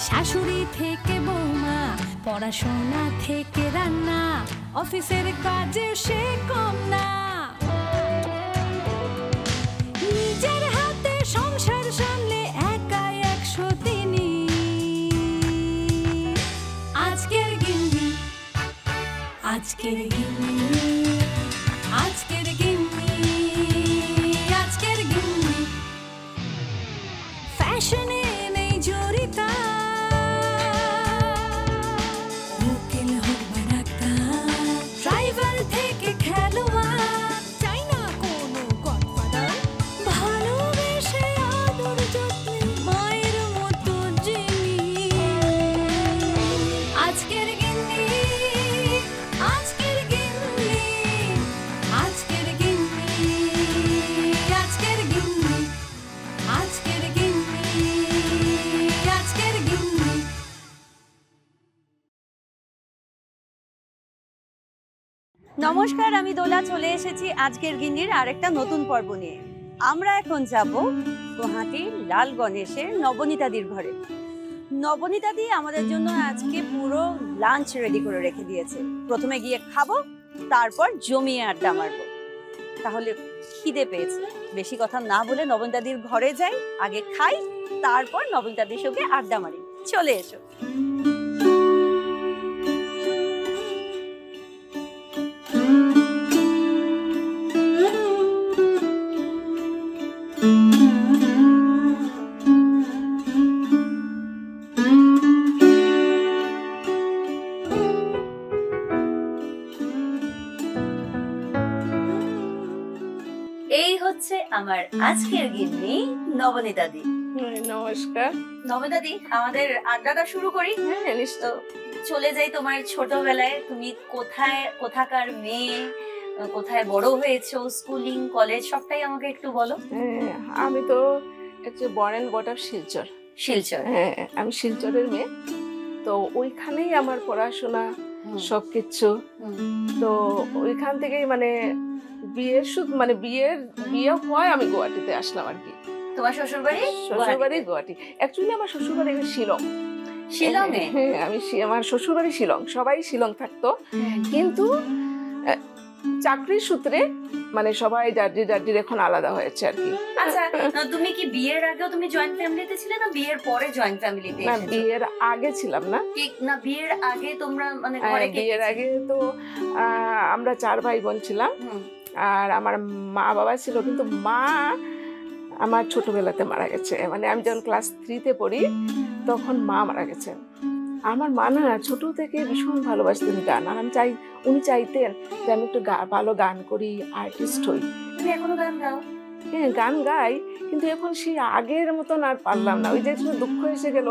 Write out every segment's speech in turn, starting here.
শাশুড়ি থেকে বৌমা, পড়াশোনা থেকে রান্না, অফিসের কাজেও সে কম না। নিজের হাতে সংসার সামলে একাই 100 দিনই আজকের গিন্নি, আজকের গিন্নি, আজকের গিন্নি, আজকের গিন্নি। ফ্যাশনে নেই জড়িতা, উকিল হোক বা ডাক্তার, ড্রাইভার থেকে খেলোয়াড়, চাই না কোনো গডফাদার, ভালোবেসে আদর যত্নে মায়ের মতো যিনি আজকের গিন্নি, আজকের গিন্নি, আজকের গিন্নি, আজকের গিন্নি, আজকের গিন্নি, আজকের গিন্নি। নমস্কার, আমি দোলা চলে এসেছি আজকের গিন্নির আরেকটা নতুন পর্ব নিয়ে। আমরা এখন যাব গুয়াহাটির লাল গণেশের নবনীতাদির ঘরে। নবনীতাদি আমাদের জন্য আজকে পুরো লাঞ্চ রেডি করে রেখে দিয়েছে। প্রথমে গিয়ে খাবো, তারপর জমিয়ে আড্ডা মারবো। তাহলে খিদে পেয়েছে, বেশি কথা না বলে নবনীতাদির ঘরে যাই, আগে খাই, তারপর নবনীতাদির সঙ্গে আড্ডা মারি। চলে এসো। এই হচ্ছে আমার আজকের গিন্নি নবনীতাদি। নমস্কার। নবনীতাদি, আমাদের আড্ডাটা শুরু করি। হ্যাঁ, নিশ্চয়। চলে যাই তোমার ছোটবেলায়। তুমি কোথাকার মেয়ে, কোথায় বড় হয়েছো, স্কুলিং, কলেজ সবটাই আমাকে একটু বলো। হ্যাঁ, আমি তো born and brought of Silchar. Silchar? হ্যাঁ, আমি শিলচরের মেয়ে। তো ওইখানেই আমার পড়াশোনা সবকিছু। তো ওইখান থেকেই বিয়ে হয় আমি গুয়াহাটিতে আসলাম আর কি। তোমার শ্বশুরবাড়ি? শ্বশুরবাড়ি গুয়াহাটি। অ্যাকচুয়ালি আমার শ্বশুরবাড়ি শিলং। শিলংয়ে? হ্যাঁ, আমার শ্বশুরবাড়ি শিলং। সবাই শিলং থাকতো, কিন্তু চাকরির সূত্রে সবাই যার এখন আলাদা হয়েছে আর কি। আচ্ছা, তুমি কি বিয়ের আগেও তুমি জয়েন্ট ফ্যামিলিতে ছিলে না বিয়ের পরে জয়েন্ট ফ্যামিলিতে এসেছো? না, বিয়ের আগে ছিলাম না। না, বিয়ের আগে তোমরা ঘরে বিয়ের আগে তো আমরা 4 ভাই বোন ছিলাম। আর আমার মা বাবা ছিল, কিন্তু মা আমার ছোটবেলাতে মারা গেছে। আমি যখন ক্লাস 3-তে পড়ি তখন মা মারা গেছে। আমার মা না ছোট থেকে ভীষণ ভালোবাসতেন গান, আর উনি চাইতেন যে আমি একটু ভালো গান করি, আর্টিস্ট হই। তুমি এখনো গান গাও? হ্যাঁ, গান গাই, কিন্তু এখন সেই আগের মতন আর পারলাম না। ওই যে দুঃখ এসে গেল,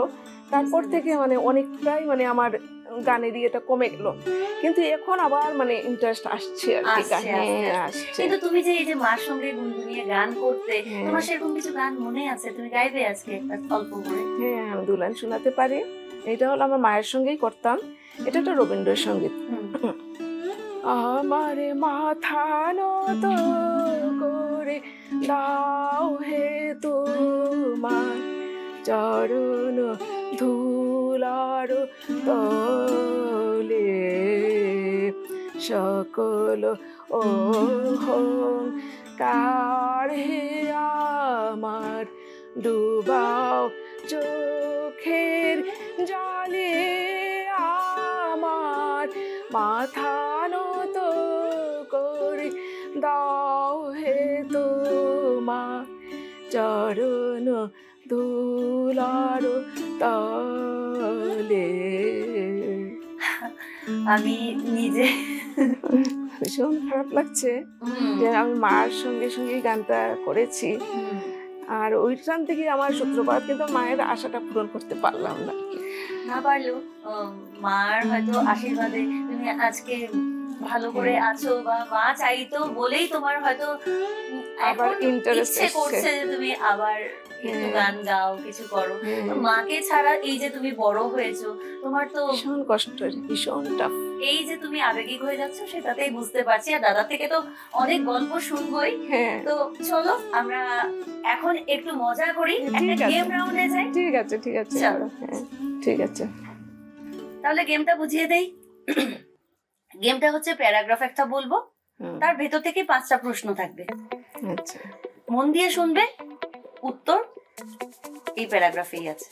তারপর থেকে অনেকটাই আমার গানের ইয়েটা কমে গেল। কিন্তু এখন আবার ইন্টারেস্ট আসছে আর কি। আসছে। কিন্তু তুমি যে এই যে মার সঙ্গে গুনগুনিয়ে গান করতে, তোমার সেরকম কিছু গান মনে আছে? তুমি গাইবে আজকে একটা অল্প করে? হ্যাঁ, আমি দুলান শোনাতে পারি। এটা হলো আমার মায়ের সঙ্গেই করতাম। এটা একটা রবীন্দ্রসঙ্গীত। আমার মাথা নত করে দাও হে তোমার চরণ ধুলার তলে, সকল অহংকার হে আমার ডুবাও চোখের জলে, আমার মাথা নত করে দাও হে তোমার চরণ ধুলার তলে। আমি নিজে ভীষণ খারাপ লাগছে যে আমি মার সঙ্গে সঙ্গে গানটা করেছি, আর ওইখান থেকে আমার সূত্রপাত, কিন্তু মায়ের আশাটা পূরণ করতে পারলাম না। না পারলেও মার হয়তো আশীর্বাদে তুমি আজকে ভালো করে আছো, বা মা চাইতো বলেই তোমার হয়তো আবার ইন্টারেস্ট করছে যে তুমি আবার একটু গান গাও, কিছু করো। মাকে ছাড়া এই যে তুমি বড় হয়েছো, তোমার তো ভীষণ কষ্ট, ভীষণ টাফ। এই যে তুমি আবেগিক হয়ে যাচ্ছ সেটাতেই বুঝতে পারছি। আর দাদা থেকে তো অনেক গল্প শুনবই। তো চলো আমরা এখন একটু মজা করি, একটা গেম রাউন্ডে যাই। ঠিক আছে, ঠিক আছে। ঠিক আছে। তাহলে গেমটা বুঝিয়ে দেই। গেমটা হচ্ছে প্যারাগ্রাফ একটা বলবো, তার ভেতর থেকে 5টা প্রশ্ন থাকবে। আচ্ছা, মন দিয়ে শুনবে, উত্তর এই প্যারাগ্রাফেই আছে।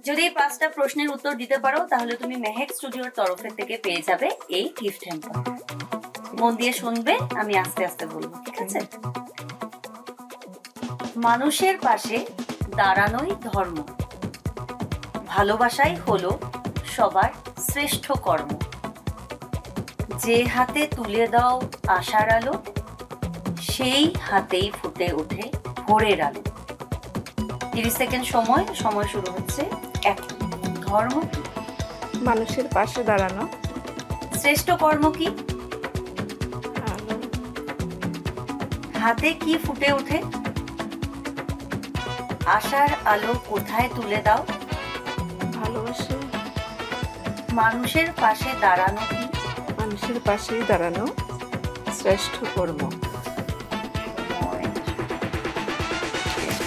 যদি এই 5টা প্রশ্নের উত্তর দিতে পারো তাহলে তুমি মেহেক স্টুডিওর তরফের থেকে পেয়ে যাবে এই গিফট হ্যাম্পার। মন দিয়ে শুনবে, আমি আস্তে আস্তে বলবো, ঠিক আছে? মানুষের পাশে দাঁড়ানোই ধর্ম, ভালোবাসাই হলো সবার শ্রেষ্ঠ কর্ম, যে হাতে তুলে দাও আশার আলো, সেই হাতেই ফুটে ওঠে ভোরের আলো। 30 সেকেন্ড সময়, সময় শুরু হচ্ছে এখন। ধর্ম কি? মানুষের পাশে দাঁড়ানো। শ্রেষ্ঠ কর্ম কি? আলো। হাতে কি ফুটে ওঠে? আশার আলো কোথায় তুলে দাও? ভালোবাসা। মানুষের পাশে দাঁড়ানো কি? মানুষের পাশেই দাঁড়ানো শ্রেষ্ঠ কর্ম।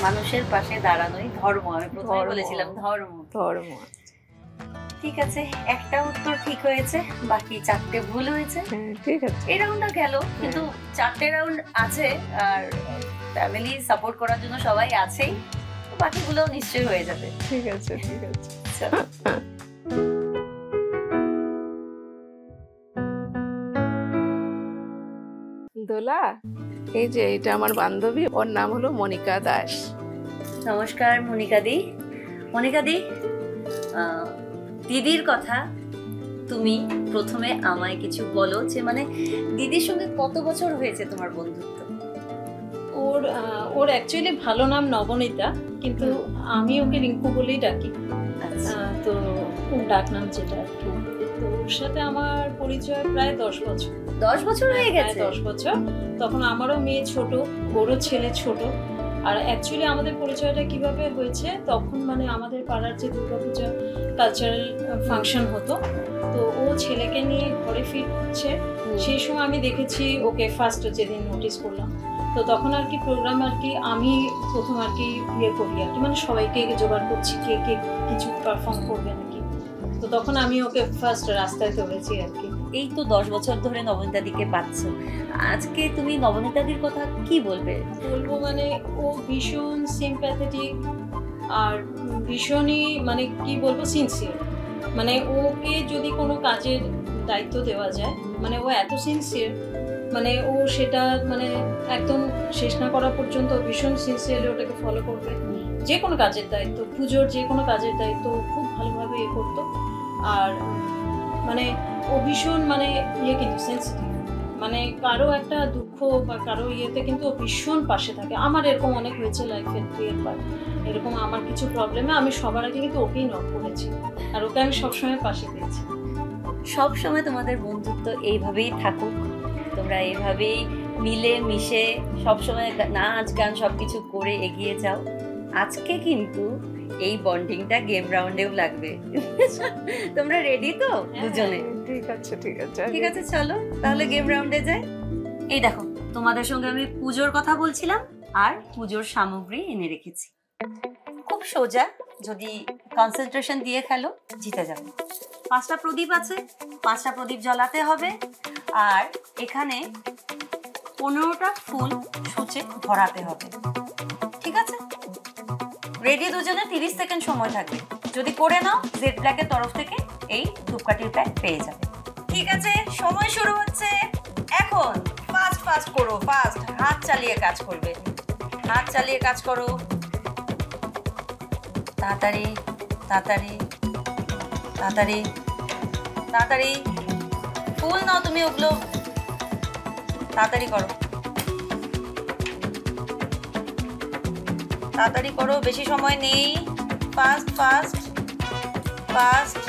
মানুষের পাশে দাঁড়ানোই ধর্ম। আমি প্রথমে ধর্ম। বলেছিলাম ধর্ম। ধর্ম। ঠিক আছে, একটা উত্তর ঠিক হয়েছে, বাকি 4টে ভুল হয়েছে। হ্যাঁ, ঠিক আছে। এই রাউন্ডটা গেল, কিন্তু 4টে রাউন্ড আছে আর ফ্যামিলি সাপোর্ট করার জন্য সবাই আছেই, তো বাকিগুলো নিশ্চয়ই হয়ে যাবে। ঠিক আছে, ঠিক আছে। চলো। দোলা, এই যে এটা আমার বান্ধবী, ওর নাম হলো মনিকা দাস। নমস্কার মনিকা দি। মনিকা দি, দিদির কথা তুমি প্রথমে আমায় কিছু বলো, যে মানে দিদির সঙ্গে কত বছর হয়েছে তোমার বন্ধুত্ব? ওর অ্যাকচুয়ালি ভালো নাম নবনীতা, কিন্তু আমি ওকে রিঙ্কু বলেই ডাকি। তো ওর ডাক নাম যেটা আর কি। তো ওর সাথে আমার পরিচয় প্রায় 10 বছর। 10 বছর হয়ে গেছে? 10 বছর। তখন আমারও মেয়ে ছোট, ওরও ছেলে ছোট। আর অ্যাকচুয়ালি আমাদের পরিচয়টা কিভাবে হয়েছে, তখন মানে আমাদের পাড়ার যে দুর্গাপূজা কালচারাল ফাংশন হতো, তো ও ছেলেকে নিয়ে ঘরে ফিরছে, সেই সময় আমি দেখেছি ওকে ফার্স্ট যেদিন নোটিস করলাম। তো তখন আর কি প্রোগ্রাম আর কি আমি প্রথম আর কি ইয়ে করি আর কি, মানে সবাইকে জোগাড় করছি কে কে কিছু পারফর্ম করবে নাকি। তো তখন আমি ওকে ফার্স্ট রাস্তায় ধরেছি আর কি। এই তো 10 বছর ধরে নবনীতা দিকে পাচ্ছ, আজকে তুমি নবনীতা দির কথা কি বলবে? বলবো মানে ও ভীষণ সিম্প্যাথেটিক আর ভীষণই মানে কি বলবো সিনসিয়ার। মানে ওকে যদি কোনো কাজের দায়িত্ব দেওয়া যায়, মানে ও এত সিনসিয়ার, মানে ও সেটা মানে একদম শেষ না করা পর্যন্ত ভীষণ সিনসিয়ারলি ওটাকে ফলো করবে। যে কোনো কাজের দায়িত্ব, পুজোর যে কোনো কাজের দায়িত্ব খুব ভালোভাবে এ করতো। আর মানে ও ভীষণ মানে ইয়ে কিন্তু সেন্সিটিভ, মানে কারো একটা দুঃখ বা কারো ইয়েতে কিন্তু ও ভীষণ পাশে থাকে। আমার এরকম অনেক হয়েছে লাইফে, 3 এরকম আমার কিছু প্রবলেমে আমি সবার আগে কিন্তু ওকেই নক করেছি, আর ওকে আমি সবসময় পাশে পেয়েছি। সব সময় তোমাদের বন্ধুত্ব এইভাবেই থাকুক, তোমরা এইভাবেই মিলে মিশে সবসময় নাচ গান সবকিছু করে এগিয়ে যাও। আজকে কিন্তু এই বন্ডিংটা গেম রাউন্ডেও লাগবে। তোমরা রেডি তো দুজনে? ঠিক আছে, ঠিক আছে, ঠিক আছে, চলো তাহলে গেম রাউন্ডে যাই। এই দেখো, তোমাদের সঙ্গে আমি পুজোর কথা বলছিলাম আর পুজোর সামগ্রী এনে রেখেছি। খুব সোজা, যদি কনসেন্ট্রেশন দিয়ে খেলো জিতে যাবে। 5টা প্রদীপ আছে, 5টা প্রদীপ জ্বালাতে হবে, আর এখানে 15টা ফুল সূচে ভরাতে হবে। ঠিক আছে? রেডি দুজনে? 30 সেকেন্ড সময় থাকবে, যদি করে নাও জেড ব্ল্যাকের তরফ থেকে এই ধূপকাঠির প্যাক পেয়ে যাবে। ঠিক আছে, সময় শুরু হচ্ছে এখন। ফাস্ট ফাস্ট করো, ফাস্ট। হাত চালিয়ে কাজ করবে, হাত চালিয়ে কাজ করো। তাড়াতাড়ি তাড়াতাড়ি তাড়াতাড়ি তাড়াতাড়ি। ফুল নাও তুমি, ওগুলো তাড়াতাড়ি করো, তাড়াতাড়ি করো, বেশি সময় নেই। ফাস্ট ফাস্ট ফাস্ট,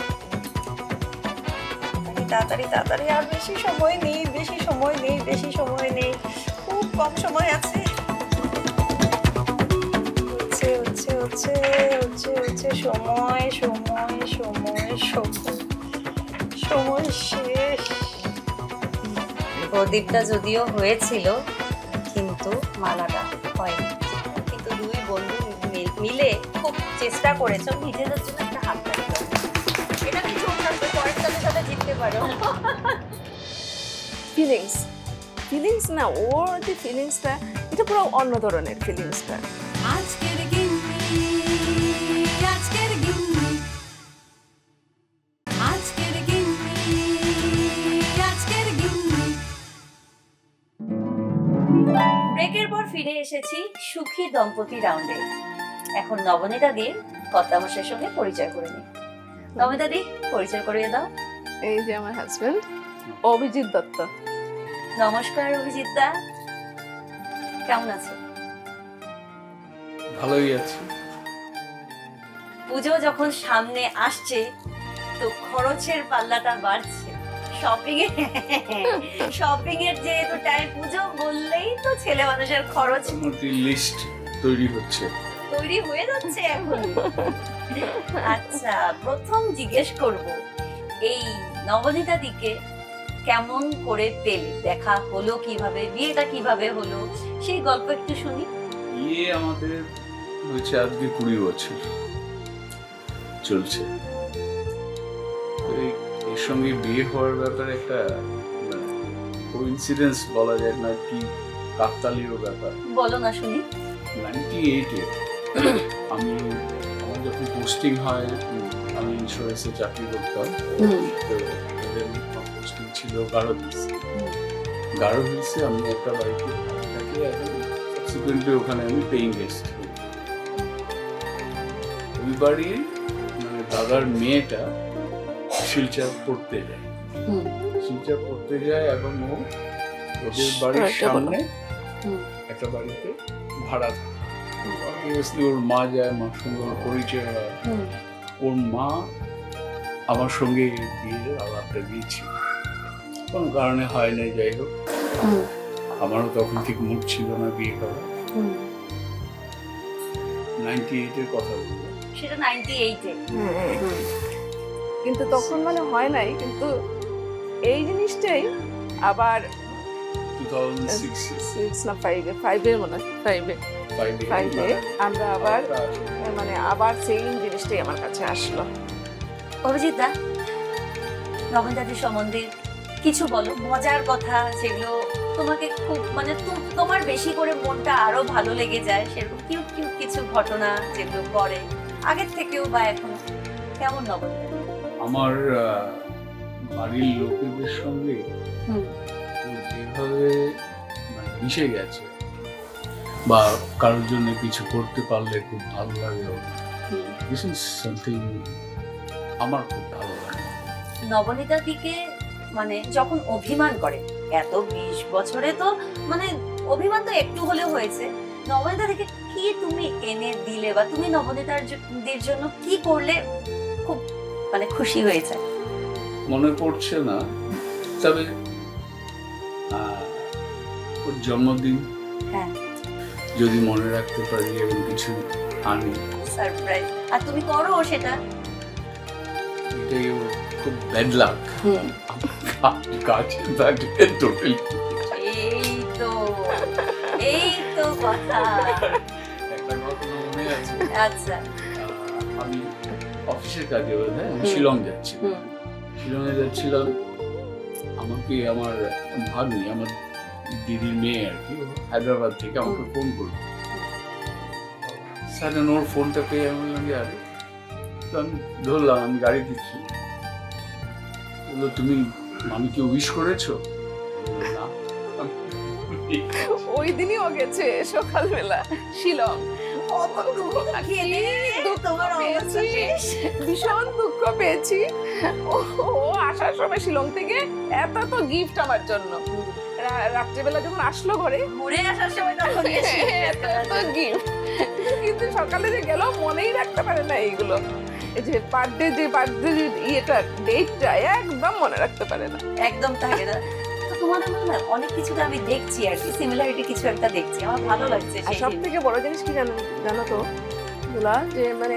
তাড়াতাড়ি তাড়াতাড়ি। আর বেশি সময় নেই, বেশি সময় নেই, বেশি সময় নেই, খুব কম সময় আছে। হচ্ছে হচ্ছে হচ্ছে হচ্ছে হচ্ছে, সময় সময় সময় সময় সময় শেষ। প্রদীপটা যদিও হয়েছিল কিন্তু মালাটা হয়নি, কিন্তু দুই বন্ধু মিলে খুব চেষ্টা করেছো, নিজেদের জন্য একটা হাত তালি দাও। পারো। ফিলিংস না, ওর যে ফিলিংসটা এটা পুরো অন্য ধরনের ফিলিংসটা। আজকের গিন্নি, আজকের গিন্নি, আজকের গিন্নি, আজকের গিন্নি। ব্রেকের পর ফিরে এসেছি সুখী দম্পতি রাউন্ডে। এখন নবনীতা দির কর্তামশাইয়ের সঙ্গে পরিচয় করে নিই। নবনীতা দি, পরিচয় করিয়ে দাও। এই যে আমার হাজবেন্ড অভিজিৎ দত্ত। নমস্কার অভিজিৎ দা, কেমন আছো? ভালোই আছি। পুজো যখন সামনে আসছে তো খরচের পাল্লাটা বাড়ছে। শপিং এর যেহেতু টাইম, পুজো বললেই তো ছেলে মানুষের খরচ লিস্ট তৈরি হচ্ছে, তৈরি হয়ে যাচ্ছে এখন। আচ্ছা, প্রথম জিজ্ঞেস করব, এই নবনীতা দিকে কেমন করে পেলে, দেখা হলো কিভাবে, বিয়েটা কিভাবে হলো, সেই গল্প একটু শুনি। বিয়ে আমাদের হয়েছে আজকে 20 বছর চলছে। এর সঙ্গে বিয়ে হওয়ার ব্যাপারে একটা কোইন্সিডেন্স বলা যায় না, কি কাকতালীয় ব্যাপার। বলো না শুনি। 98-এ আমি, আমার যখন পোস্টিং হয়, আমি ইন্স্যুরেন্সে চাকরি করতাম। তো পোস্টিং ছিল গারো হিলসে। আমি একটা বাড়িতে থাকি, এখন সাবসিকুয়েন্টলি ওখানে আমি পেইং গেস্ট। ওই বাড়ির মানে দাদার মেয়েটা শিলচর পড়তে যায় এবং ও ওদের বাড়ির সামনে একটা বাড়িতে ভাড়া থাকে। অবভিয়াসলি ওর মা যায়, মার সঙ্গে ওর পরিচয় হয়। ওর মা আমার সঙ্গে বিয়ের আলাপটা দিয়েছিল, কোনো কারণে হয় না। যাই হোক, আমারও তখন ঠিক মুড ছিল না বিয়ে করা। 98-এর কথা বলবো, সেটা 98-এ। কিন্তু তখন মানে হয় নাই, কিন্তু এই জিনিসটাই আবার 2006 না 5-এর মনে হয়, 5-এ আমরা আবার মানে আবার সেই জিনিসটাই আমার কাছে আসলো। অভিজিৎ দা, নবনীতাদির সম্বন্ধে কিছু বলো, মজার কথা যেগুলো তোমাকে খুব মানে তোমার বেশি করে মনটা আরো ভালো লেগে যায়, সেরকম কিউট কিউট কিছু ঘটনা যেগুলো করে আগের থেকেও বা এখন। কেমন নবনীতা? আমার বাড়ির লোকেদের সঙ্গে যেভাবে মিশে গেছে, বা কারোর জন্য কিছু করতে পারলে খুব ভালো লাগে, দিস ইজ সামথিং আমার খুব ভালো লাগে। নবনীতার দিকে মানে যখন অভিমান করে, এত 20 বছরে তো মানে অভিমান তো একটু হলেও হয়েছে, নবনীতা থেকে কি তুমি এনে দিলে বা তুমি নবনীতার জন্য কি করলে খুব মানে খুশি হয়েছে? মনে পড়ছে না, তবে ওর জন্মদিন যদি মনে রাখতে পারি এবং কিছু আনি, সারপ্রাইজ, আর তুমি করো সেটা, এটাই ওর খুব ব্যাড লাক। কাছে থাকলে টোটালি। এই তো কথা। একটা ঘটনা মনে আছে। আচ্ছা, আমি অফিসের কাজে আমি শিলং যাচ্ছিলাম। শিলংয়ে যাচ্ছিলাম, আমাকে আমার ভাগ্নি, আমার দিদির মেয়ে আর কি, হায়দ্রাবাদ থেকে আমাকে ফোন করলো। সাডেন ওর ফোনটা পেয়ে আমি বললাম যে আরে, তো আমি ধরলাম, আমি গাড়ি দিচ্ছি। বললো তুমি মামিকে উইশ করেছো? না। ওই দিনই ও গেছে সকালবেলা শিলং। ভীষণ দুঃখ পেয়েছি। ও আসার সময় শিলং থেকে এত গিফট আমার জন্য, রাত্রেবেলা যখন আসলো ঘরে ঘুরে আসার সময় তখন এত গিফট, কিন্তু সকালে যে গেল মনেই রাখতে পারে না এইগুলো। এই যে বার্থডে ইয়েটা, ডেটটা একদম মনে রাখতে পারে না, একদম থাকে না। তোমাদের মনে না অনেক কিছুতে আমি দেখছি আর কি, সিমিলারিটি কিছু একটা দেখছি, আমার ভালো লাগছে। আর সব থেকে বড় জিনিস কি জানো তো দুলা, যে মানে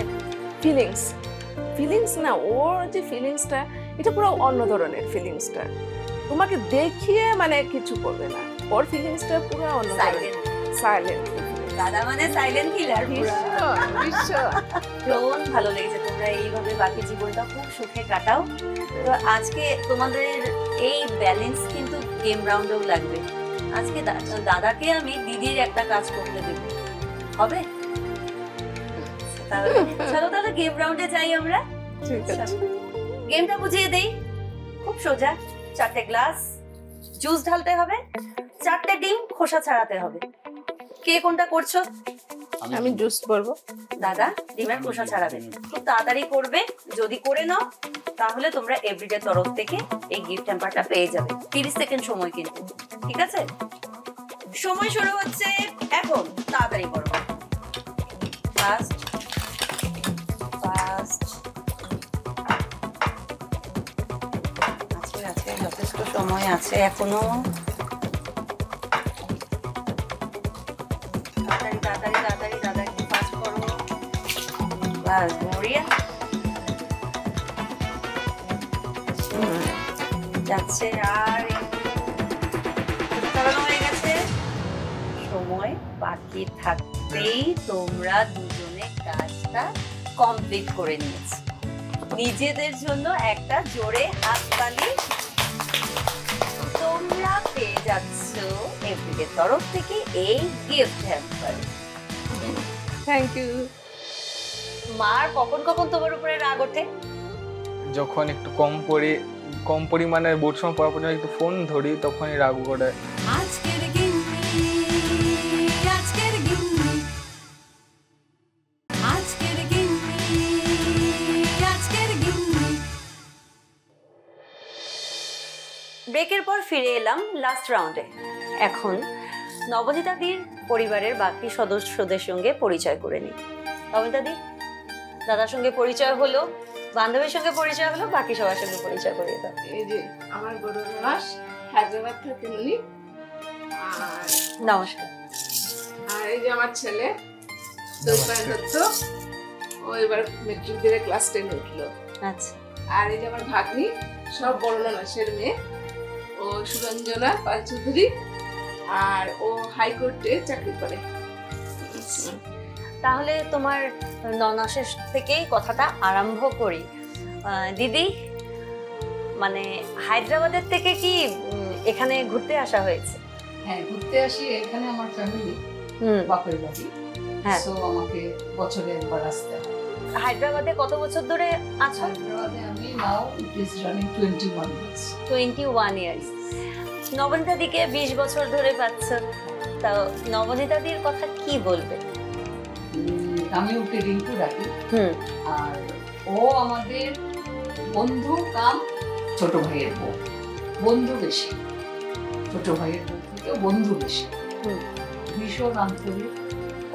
ফিলিংস না, ওর যে ফিলিংসটা এটা পুরো অন্য ধরনের ফিলিংসটা। তোমাকে দেখিয়ে মানে কিছু করবে না, ওর ফিলিংসটা পুরো অন্য ধরনের, সাইলেন্ট। দাদা মানে সাইলেন্ট কিলার। ভীষণ ভালো লেগেছে, তোমরা এইভাবে বাকি জীবনটা খুব সুখে কাটাও। তো আজকে তোমাদের এই ব্যালেন্স কিন্তু গেম রাউন্ডেও লাগবে। আজকে দাদাকে আমি দিদির একটা কাজ করতে দেব, হবে? চলো তাহলে গেম রাউন্ডে যাই আমরা। গেমটা বুঝিয়ে দেই, খুব সোজা। 4টে গ্লাস, জুস ঢালতে হবে, 4টে ডিম খোসা ছাড়াতে হবে। কে কোনটা করছো? আমি জুস করব। দাদা ডিমের খোসা ছাড়াবে, খুব তাড়াতাড়ি করবে। যদি করে নাও তাহলে তোমরা এভরিডে তরফ থেকে এই গিফট হ্যাম্পারটা পেয়ে যাবে। 30 সেকেন্ড সময় কিন্তু, ঠিক আছে? সময় শুরু হচ্ছে এখন, তাড়াতাড়ি করো। Fast fast. আজকে যথেষ্ট সময় আছে এখনো। তাড়াতাড়ি তাড়াতাড়ি তাড়াতাড়ি দাদা একটু ফাস্ট করো। বাস মরিয়া যাচ্ছে। আর চালানো হয়ে গেছে। সময় বাকি থাকতেই তোমরা দুজনে কাজটা কমপ্লিট করে নিয়েছো। নিজেদের জন্য একটা জোরে হাততালি। তোমরা পেয়ে যাচ্ছ এভরিডে তরফ থেকে এই গিফট হ্যাম্পার। Thank you. মার কখন কখন তোমার উপরে রাগ ওঠে? যখন একটু কম পরিমাণে বোর্ড সময় পড়ার পর একটু ফোন ধরি তখনই রাগ করে। আজকের গিন্নি, আজকের গিন্নি, আজকের গিন্নি, আজকের গিন্নি। ব্রেকের পর ফিরে এলাম লাস্ট রাউন্ডে। এখন নবনীতাদির পরিবারের বাকি সদস্যদের সঙ্গে পরিচয় করে নিই। নবনীতাদি, দাদার সঙ্গে পরিচয় হলো, বান্ধবীর সঙ্গে পরিচয় হলো, বাকি সবার সঙ্গে পরিচয় করিয়ে দাও। এই যে আমার বড় ননাস, হায়দ্রাবাদ থেকে উনি। আর নমস্কার। আর এই যে আমার ছেলে দৈপায়ন দত্ত, ও এবার মেট্রিক দিয়ে ক্লাস 10 উঠলো। আচ্ছা। আর এই যে আমার ভাগ্নি, সব বড় ননাসের মেয়ে, ও সুরঞ্জনা পাল চৌধুরী, আর ও হাইকোর্টে চাকরি করে। তাহলে তোমার ননাসের থেকেই কথাটা আরম্ভ করি। দিদি, মানে হায়দ্রাবাদের থেকে কি এখানে ঘুরতে আসা হয়েছে? হ্যাঁ, ঘুরতে আসি। এখানে আমার ফ্যামিলি, হুম, বাপের বাড়ি। হ্যাঁ। সো আমাকে বছরে একবার আসতে হয়। হায়দ্রাবাদে কত বছর ধরে আছো? হায়দ্রাবাদে আমি now it is running 21 years. 21 years. নবনীতাদিকে 20 বছর ধরে পাচ্ছ। তা নবনীতাদির কথা কি বলবে? আমি ওকে রিঙ্কু ডাকি। হুম। আর ও আমাদের বন্ধু কাম ছোট ভাইয়ের বউ। বন্ধু বেশি, ছোট ভাইয়ের বউ থেকে বন্ধু বেশি। ভীষণ আন্তরিক,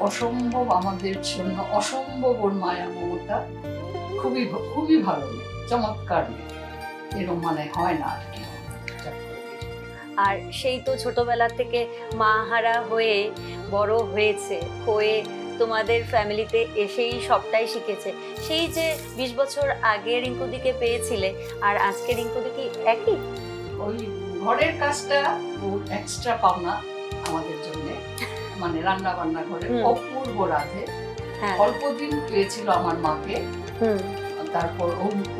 অসম্ভব আমাদের জন্য, অসম্ভব ওর মায়া মমতা। খুবই খুবই ভালো মেয়ে, চমৎকার মেয়ে। এরকম মানে হয় না আর কি। আর সেই তো ছোটবেলা থেকে মা হারা হয়ে বড় হয়েছে, হয়ে তোমাদের ফ্যামিলিতে এসেই সবটাই শিখেছে। সেই যে 20 বছর আগে রিঙ্কুদিকে পেয়েছিলে আর আজকে রিঙ্কুদি কি একই? ওই ঘরের কাজটা এক্সট্রা পাওনা আমাদের জন্য, মানে রান্না বান্না ঘরে অপূর্ব রাধে। অল্প দিন পেয়েছিল আমার মাকে, তারপর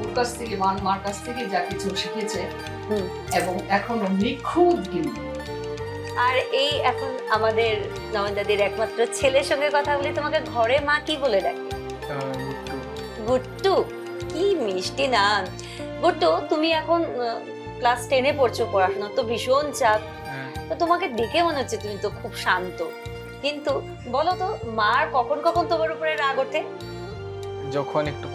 ওর কাছ থেকে মার কাছ থেকে যা কিছু শিখেছে, এবং এখনো নিখুঁত গিন্নি। আর এই এখন আমাদের নবনীতাদির একমাত্র ছেলের সঙ্গে কথা বলি। তোমাকে ঘরে মা কি বলে ডাকে? গুট্টু। কি মিষ্টি নাম গুট্টু। তুমি এখন ক্লাস 10-এ পড়ছো, পড়াশোনা তো ভীষণ চাপ। তো তোমাকে দেখে মনে হচ্ছে তুমি তো খুব শান্ত, কিন্তু বলো তো মার কখন কখন তোমার উপরে রাগ ওঠে? যখন একটু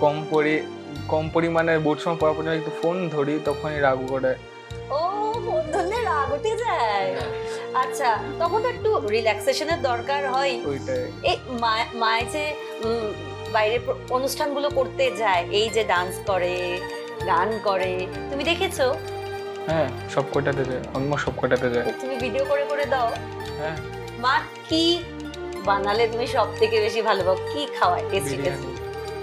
কম পরিমাণে বোর্ড সময় পড়ার পর একটু ফোন ধরি তখনই রাগ করে। ও, ফোন ধরলে রাগ উঠে যায়। আচ্ছা, তখন তো একটু রিল্যাক্সেশনের দরকার হয়। এই মায়ে যে বাইরে অনুষ্ঠানগুলো করতে যায়, এই যে ডান্স করে, গান করে, তুমি দেখেছো? হ্যাঁ, সব কটাতে যায়, অলমোস্ট সব কটাতে যায়। তুমি ভিডিও করে করে দাও? হ্যাঁ। মা কি বানালে তুমি সব থেকে বেশি ভালোবাসো? কি খাওয়ায়? টেস্টি টেস্টি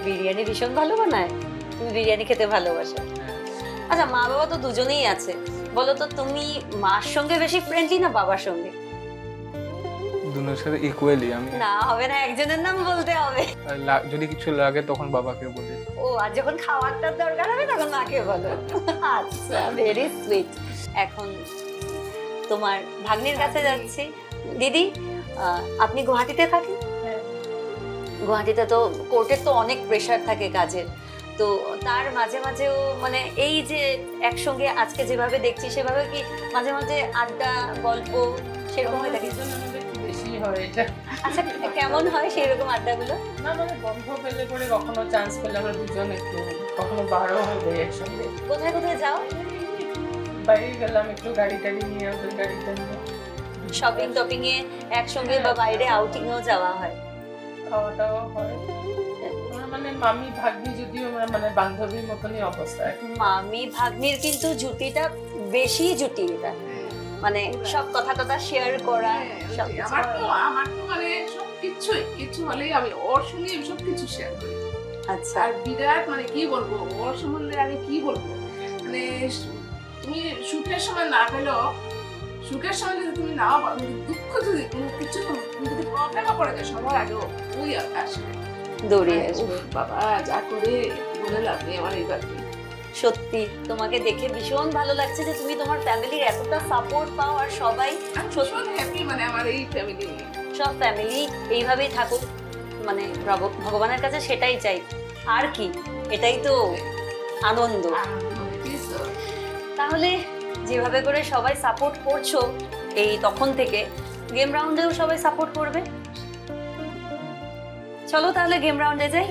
বিরিয়ানি ভীষণ ভালো বানায়। তুমি বিরিয়ানি খেতে ভালোবাসো? আচ্ছা, মা বাবা তো দুজনেই আছে, বলো তো তুমি মার সঙ্গে বেশি ফ্রেন্ডলি না বাবার সঙ্গে? দুজনের সাথে ইকুয়ালি আমি না হবে না, একজনের নাম বলতে হবে। যদি কিছু লাগে তখন বাবাকে বলি। ও, আর যখন খাওয়ারটার দরকার হবে তখন মাকে বলো। আচ্ছা, ভেরি সুইট। এখন তোমার ভাগ্নির কাছে যাচ্ছি। দিদি, আপনি গুয়াহাটিতে থাকেন? গুয়াহাটিতে তো কোর্টের তো অনেক প্রেশার থাকে কাজের, তো তার মাঝে মাঝেও মানে এই যে একসঙ্গে আজকে যেভাবে দেখছি সেভাবে কি মাঝে মাঝে আড্ডা গল্প সেরকম হয়ে থাকে? বেশি হয় এটা। আচ্ছা, কেমন হয় সেই রকম আড্ডাগুলো? না মানে বন্ধ পেলে পরে কখনো চান্স পেলে আমরা দুজন একটু কখনো বারো হয়ে যাই একসঙ্গে। কোথায় কোথায় যাও? বাইরে গেলাম একটু গাড়ি টাড়ি নিয়ে, ওদের গাড়িটা নিয়ে শপিং টপিং এ একসঙ্গে বা বাইরে আউটিং এও যাওয়া হয়? খাওয়া দাওয়া হয়। মানে মামি ভাগ্নি যদিও মানে বান্ধবীর মতনই অবস্থা। মামি ভাগ্নির কিন্তু জুটিটা বেশি জুটি, এটা মানে সব কথা টথা শেয়ার করা। আমার তো মানে কিছু হলেই আমি ওর সঙ্গে সব কিছু শেয়ার করি। আচ্ছা, আর বিরাট মানে কি বলবো ওর সম্বন্ধে আমি কি বলবো, মানে তুমি সুখের সময় না পেলেও, সুখের সময় যদি তুমি নাও পাও, দুঃখ যদি কোনো কিছু তুমি যদি প্রবলেমে পড়ে যায় সবার আগে ওই আসে, দৌড়িয়ে আসবে। বাবা যা করে বলে লাভ নেই আমার এই ব্যাপারে। সত্যি তোমাকে দেখে ভীষণ ভালো লাগছে যে তুমি তোমার ফ্যামিলির এতটা সাপোর্ট পাও, আর সবাই ভীষণ হ্যাপি মানে আমার এই ফ্যামিলি, সব ফ্যামিলি এইভাবেই থাকুক, মানে ভগবানের কাছে সেটাই চাই। আর কি, এটাই তো আনন্দ। তাহলে যেভাবে করে সবাই সাপোর্ট করছো এই তখন থেকে, গেম রাউন্ডেও সবাই সাপোর্ট করবে। চলো তাহলে গেম রাউন্ডে যাই।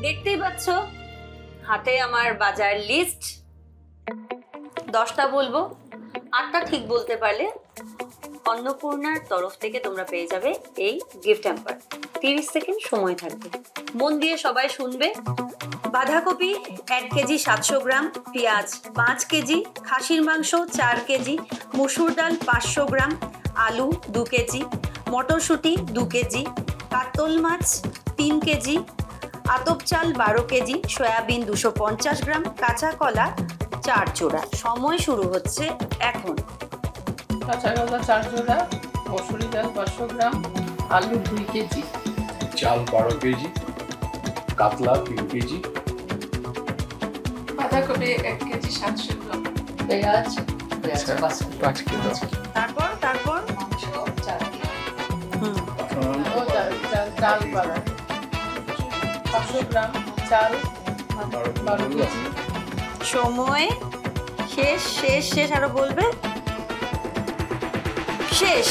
দেখতেই পাচ্ছ হাতে আমার বাজার লিস্ট, 10টা বলবো, 8টা ঠিক বলতে পারলে অন্নপূর্ণার তরফ থেকে তোমরা পেয়ে যাবে এই গিফট হ্যাম্পার। 30 সেকেন্ড সময় থাকবে, মন দিয়ে সবাই শুনবে। বাঁধাকপি 1 কেজি 700 গ্রাম, পেঁয়াজ 5 কেজি, খাসির মাংস 4 কেজি, মসুর ডাল 500 গ্রাম, আলু 2 কেজি, মটরশুঁটি 2 কেজি, কাতল মাছ 3 কেজি, আতপ চাল 12 কেজি, সয়াবিন 250 গ্রাম, কাঁচা কলা 4 জোড়া। সময় শুরু হচ্ছে এখন। কাঁচা কলা 4 জোড়া, মসুরি ডাল 500 গ্রাম, আলু 2 কেজি, চাল 12 কেজি, কাতলা 3 কেজি, বাঁধাকপি 1 কেজি 700 গ্রাম, পেঁয়াজ 5 কিলো, তারপর মাংস 4 কেজি, আপনার ও চাল 500 গ্রাম, চাল 12 কেজি। সময় শেষ শেষ শেষ, আরো বলবে? শেষ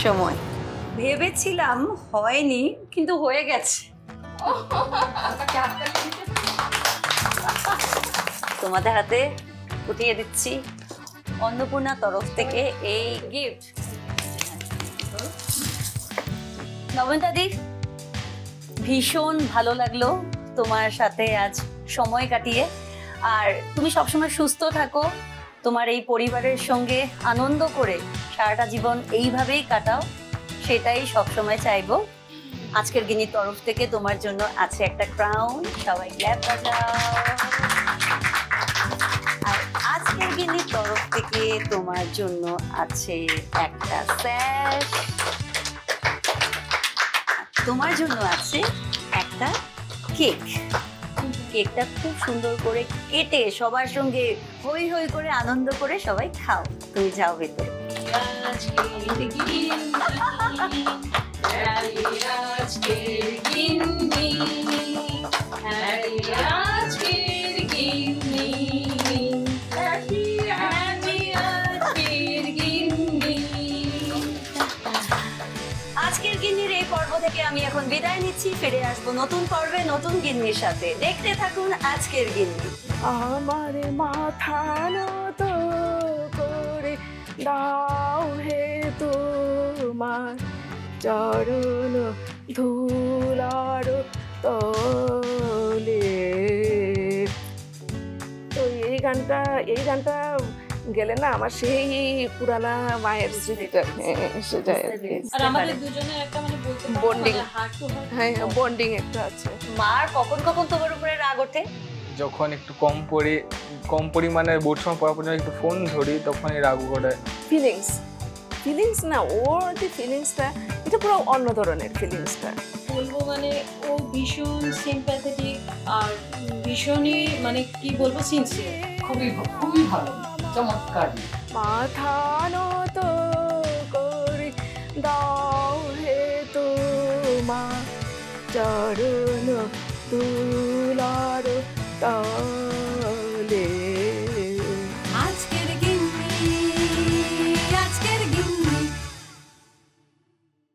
সময়। ভেবেছিলাম হয়নি, কিন্তু হয়ে গেছে। তোমাদের হাতে উঠিয়ে দিচ্ছি অন্নপূর্ণা তরফ থেকে এই গিফট। নবনীতাদি, ভীষণ ভালো লাগলো তোমার সাথে আজ সময় কাটিয়ে। আর তুমি সবসময় সুস্থ থাকো, তোমার এই পরিবারের সঙ্গে আনন্দ করে সারাটা জীবন এইভাবেই কাটাও, সেটাই সবসময় চাইবো। আজকের গিনির তরফ থেকে তোমার জন্য আছে একটা ক্রাউন, সবাই ক্ল্যাপ বাজাও। আর আজকের গিনির তরফ থেকে তোমার জন্য আছে একটা স্যাশ, তোমার জন্য আছে একটা কেক। কেকটা খুব সুন্দর করে কেটে সবার সঙ্গে হই হই করে আনন্দ করে সবাই খাও। তুমি যাও ভেতরে। আজকের গিন্নির এই পর্ব থেকে আমি এখন বিদায় নিচ্ছি, ফিরে আসবো নতুন পর্বে নতুন গিন্নির সাথে। দেখতে থাকুন আজকের গিন্নি। আমার মাথা নত করে দাও হে তোমার চরণ ধুলার তলে। তো এই গানটা গেলে না আমার সেই পুরানা মায়ের স্মৃতিটা এসে যায় আর কি। আর আমাদের দুজনের একটা মানে বলতে পারো Bonding. Heart to heart. হ্যাঁ বন্ডিং একটা আছে। মার কখন কখন তোমার উপরে রাগ ওঠে? যখন একটু কম পরিমাণে বোর্ড সময় পড়া পর্যন্ত একটু ফোন ধরি তখনই রাগ করে। ফিলিংস ফিলিংস না, ওর যে ফিলিংসটা এটা পুরো অন্য ধরনের ফিলিংসটা। বলবো মানে ও ভীষণ সিম্প্যাথেটিক আর ভীষণই মানে কি বলবো সিনসিয়ার। খুবই খুবই ভালো, চমৎকার। মাথা নত করে দাও হে তোমা চরণ তুলার